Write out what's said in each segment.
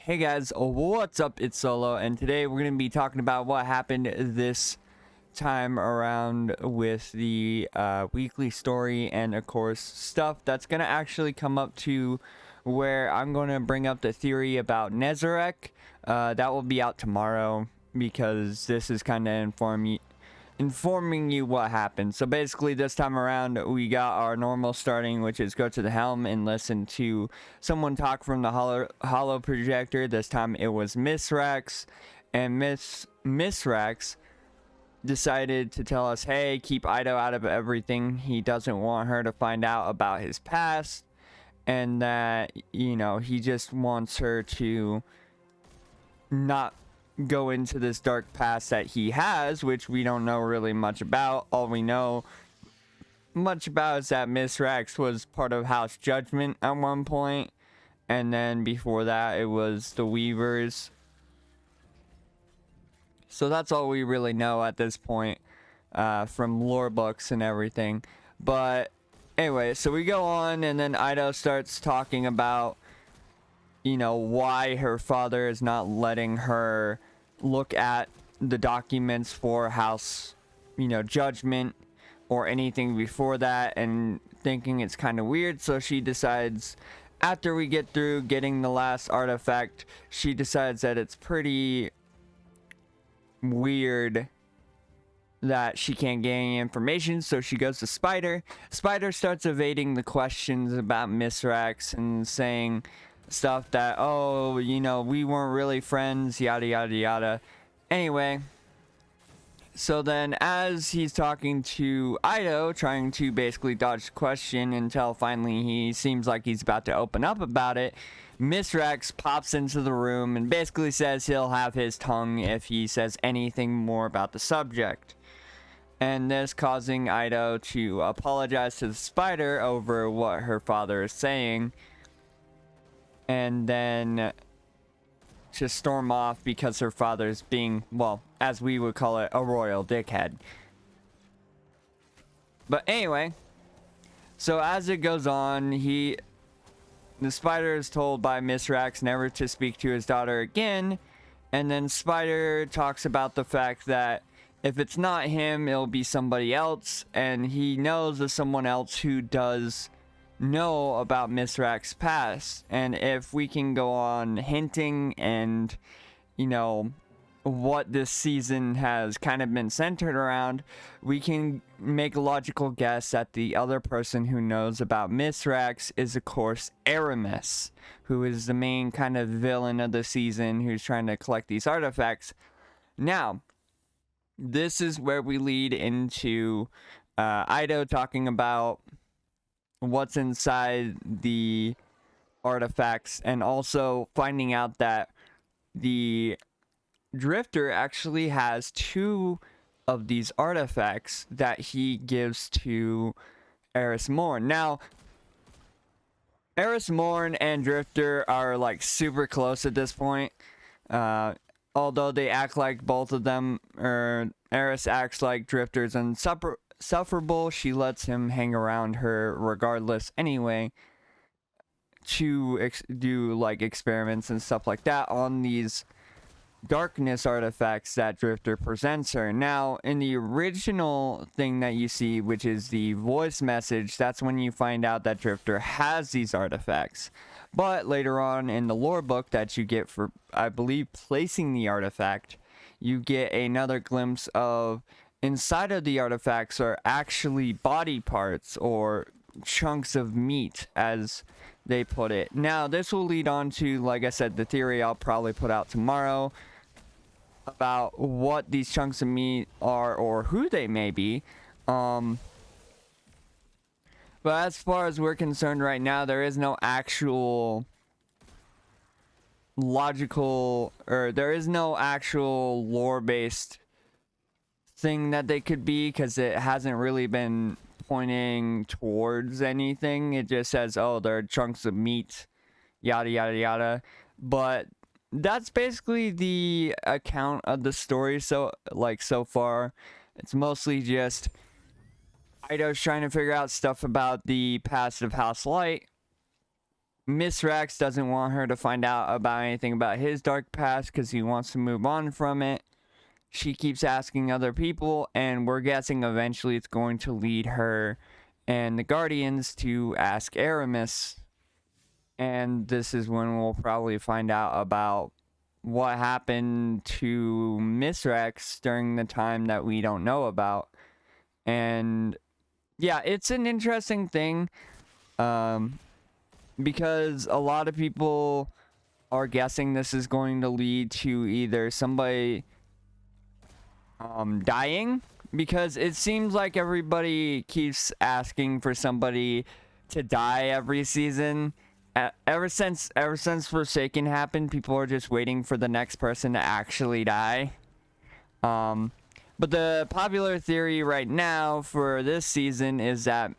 Hey guys, what's up? It's Solo, and today we're going to be talking about what happened this time around with the weekly story, and of course stuff that's going to actually come up to where I'm going to bring up the theory about Nezarec. That will be out tomorrow because this is kind of informing you what happened. So basically this time around we got our normal starting, which is go to the helm and listen to someone talk from the holo projector. This time it was Miss Rex, and Miss Rex decided to tell us, hey, keep Ido out of everything. He doesn't want her to find out about his past, and that, you know, he just wants her to not go into this dark past that he has, which we don't know really much about. All we know much about is that Miss Rex was part of House Judgment at one point, and then before that it was the Weavers. So that's all we really know at this point from lore books and everything. But anyway, so we go on, and then Ido starts talking about, you know, why her father is not letting her look at the documents for House, you know, Judgment or anything before that, and thinking it's kind of weird. So she decides, after we get through getting the last artifact, she decides that it's pretty weird that she can't get any information, so she goes to Spider. Spider starts evading the questions about Miss Rex and saying stuff that, oh, you know, we weren't really friends, yada yada yada. Anyway, so then as he's talking to Ido, trying to basically dodge the question until finally he seems like he's about to open up about it, Miss Rex pops into the room and basically says he'll have his tongue if he says anything more about the subject. And this causing Ido to apologize to the Spider over what her father is saying, and then to storm off because her father's being, well, as we would call it, a royal dickhead. But anyway, so as it goes on, the Spider is told by Miss Rex never to speak to his daughter again, and then Spider talks about the fact that if it's not him, it'll be somebody else, and he knows of someone else who does know about Miss Rex's past. And if we can go on hinting and, you know, what this season has kind of been centered around, we can make a logical guess that the other person who knows about Miss Rex is, of course, Aramis, who is the main kind of villain of the season who's trying to collect these artifacts. Now, this is where we lead into Ido talking about what's inside the artifacts, and also finding out that the Drifter actually has 2 of these artifacts that he gives to Eris Morn. Now, Eris Morn and Drifter are like super close at this point. Although they act like both of them, or Eris acts like Drifter's insufferable, she lets him hang around her regardless anyway to do like experiments and stuff like that on these darkness artifacts that Drifter presents her. Now, in the original thing that you see, which is the voice message, that's when you find out that Drifter has these artifacts. But later on in the lore book that you get for, I believe, placing the artifact, you get another glimpse of inside of the artifacts are actually body parts or chunks of meat, as they put it. Now, this will lead on to, like I said, the theory I'll probably put out tomorrow about what these chunks of meat are or who they may be. But as far as we're concerned right now, there is no actual logical, or there is no actual lore-based thing that they could be, because it hasn't really been pointing towards anything. It just says, oh, they're chunks of meat, yada yada yada. But that's basically the account of the story. So far it's mostly just Ido's trying to figure out stuff about the past of House Light, Mithrax doesn't want her to find out about anything about his dark past because he wants to move on from it. She keeps asking other people, and we're guessing eventually it's going to lead her and the Guardians to ask Aramis. And this is when we'll probably find out about what happened to Mithrax during the time that we don't know about. And yeah, it's an interesting thing because a lot of people are guessing this is going to lead to either somebody dying, because it seems like everybody keeps asking for somebody to die every season. Ever since Forsaken happened, people are just waiting for the next person to actually die. But the popular theory right now for this season is that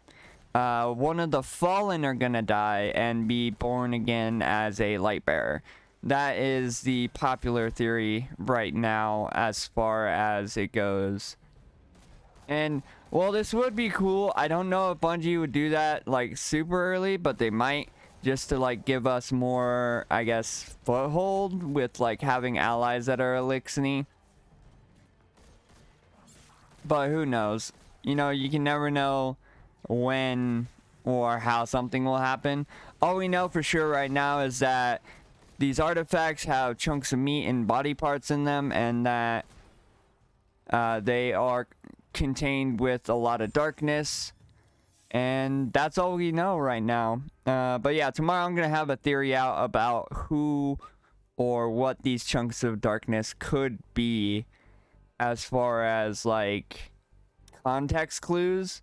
one of the Fallen are gonna die and be born again as a Lightbearer. That is the popular theory right now as far as it goes. And, well, this would be cool. I don't know if Bungie would do that, like, super early, but they might, just to, like, give us more, I guess, foothold with, like, having allies that are Eliksni. But who knows? You know, you can never know when or how something will happen. All we know for sure right now is that these artifacts have chunks of meat and body parts in them, and that they are contained with a lot of darkness. And that's all we know right now. But yeah, tomorrow I'm going to have a theory out about who or what these chunks of darkness could be, as far as, like, context clues.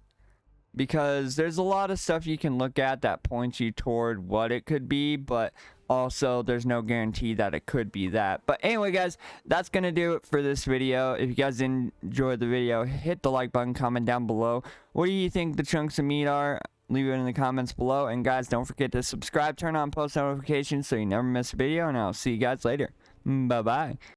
Because there's a lot of stuff you can look at that points you toward what it could be, but also there's no guarantee that it could be that. But anyway, guys, that's gonna do it for this video. If you guys enjoyed the video, hit the like button, comment down below. What do you think the chunks of meat are? Leave it in the comments below. And guys, don't forget to subscribe, turn on post notifications so you never miss a video, and I'll see you guys later. Bye bye.